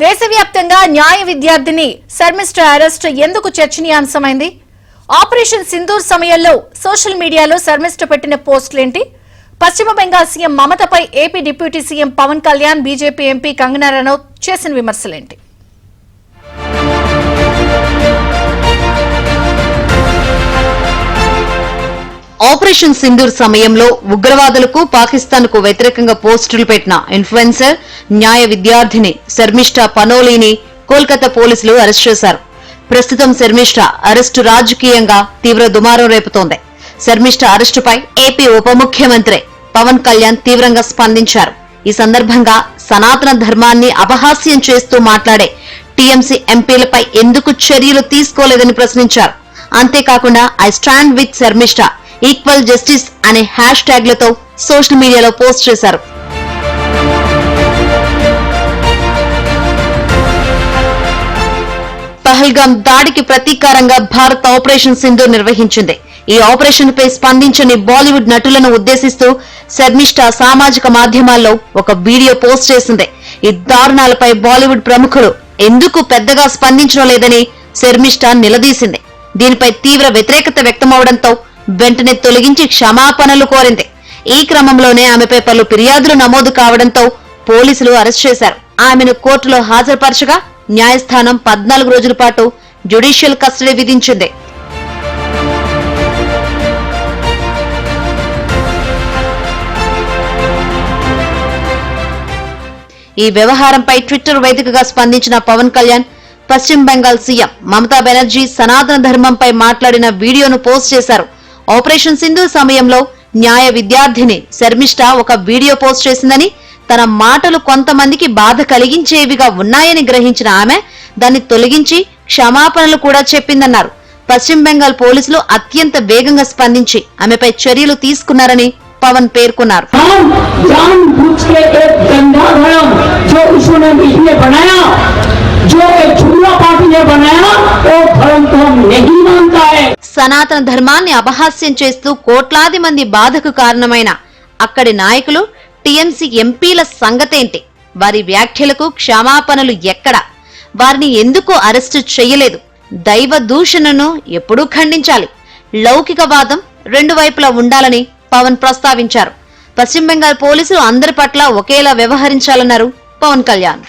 దేశవ్యాప్తంగా న్యాయ విద్యార్థిని శర్మిష్ఠ అరెస్ట్ ఎందుకు చర్చనీయాంశమైంది? ఆపరేషన్ సింధూర్ సమయంలో సోషల్ మీడియాలో శర్మిష్ఠ పెట్టిన పోస్టులేంటి? పశ్చిమ బెంగాల్ సీఎం మమతపై AP deputy CM Pawan Kalyan, BJP MP Kangana Ranaut చేసిన విమర్శలేంటి? ఆపరేషన్ సింధూర్ సమయంలో ఉగ్రవాదులకు, పాకిస్తాన్కు వ్యతిరేకంగా పోస్టులు పెట్టిన ఇన్ఫ్లుయెన్సర్, న్యాయ విద్యార్థిని శర్మిష్ఠ పనోలీని కోల్కతా పోలీసులు అరెస్ట్ చేశారు. ప్రస్తుతం శర్మిష్ఠ అరెస్టు రాజకీయంగా తీవ్ర దుమారం రేపుతోంది. శర్మిష్ఠ అరెస్టుపై ఏపీ ఉప ముఖ్యమంత్రి పవన్ కళ్యాణ్ తీవ్రంగా స్పందించారు. ఈ సందర్భంగా సనాతన ధర్మాన్ని అపహాస్యం చేస్తూ మాట్లాడే టీఎంసీ ఎంపీలపై ఎందుకు చర్యలు తీసుకోలేదని ప్రశ్నించారు. అంతేకాకుండా I stand with Sharmishtha, equal justice అనే హ్యాష్ ట్యాగ్లతో సోషల్ మీడియాలో పోస్ట్ చేశారు. పహల్గాం దాడికి ప్రతీకారంగా భారత్ ఆపరేషన్ సింధూర్ నిర్వహించింది. ఈ ఆపరేషన్ పై స్పందించని బాలీవుడ్ నటులను ఉద్దేశిస్తూ శర్మిష్ఠ సామాజిక మాధ్యమాల్లో ఒక వీడియో పోస్ట్ చేసింది. ఈ దారుణాలపై బాలీవుడ్ ప్రముఖులు ఎందుకు పెద్దగా స్పందించడం లేదని శర్మిష్ఠ నిలదీసింది. దీనిపై తీవ్ర వ్యతిరేకత వ్యక్తమవడంతో వెంటనే తొలగించి క్షమాపణలు కోరింది. ఈ క్రమంలోనే ఆమెపై పలు ఫిర్యాదులు నమోదు కావడంతో పోలీసులు అరెస్ట్ చేశారు. ఆమెను కోర్టులో హాజరుపరచగా న్యాయస్థానం 14 రోజుల పాటు జ్యుడిషియల్ కస్టడీ విధించింది. ఈ వ్యవహారంపై ట్విట్టర్ వేదికగా స్పందించిన పవన్ కళ్యాణ్, పశ్చిమ బెంగాల్ సీఎం మమతా బెనర్జీ సనాతన ధర్మంపై మాట్లాడిన వీడియోను పోస్ట్ చేశారు. ఆపరేషన్ సింధూర్ సమయంలో న్యాయ విద్యార్థిని శర్మిష్ఠ ఒక వీడియో పోస్ట్ చేసిందని, తన మాటలు కొంతమందికి బాధ కలిగించేవిగా ఉన్నాయని గ్రహించిన ఆమె దాన్ని తొలగించి క్షమాపణలు కూడా చెప్పిందన్నారు. పశ్చిమ బెంగాల్ పోలీసులు అత్యంత వేగంగా స్పందించి ఆమెపై చర్యలు తీసుకున్నారని పవన్ పేర్కొన్నారు. సనాతన ధర్మాన్ని అపహాస్యం చేస్తూ కోట్లాది మంది బాధకు కారణమైన అక్కడి నాయకులు, టీఎంసీ ఎంపీల సంగతేంటి? వారి వ్యాఖ్యలకు క్షమాపణలు ఎక్కడ? వారిని ఎందుకు అరెస్టు చేయలేదు? దైవ దూషణను ఎప్పుడూ ఖండించాలి. లౌకికవాదం రెండు వైపులా ఉండాలని పవన్ ప్రస్తావించారు. పశ్చిమ బెంగాల్ పోలీసులు అందరి పట్ల ఒకేలా వ్యవహరించాలన్నారు పవన్ కళ్యాణ్.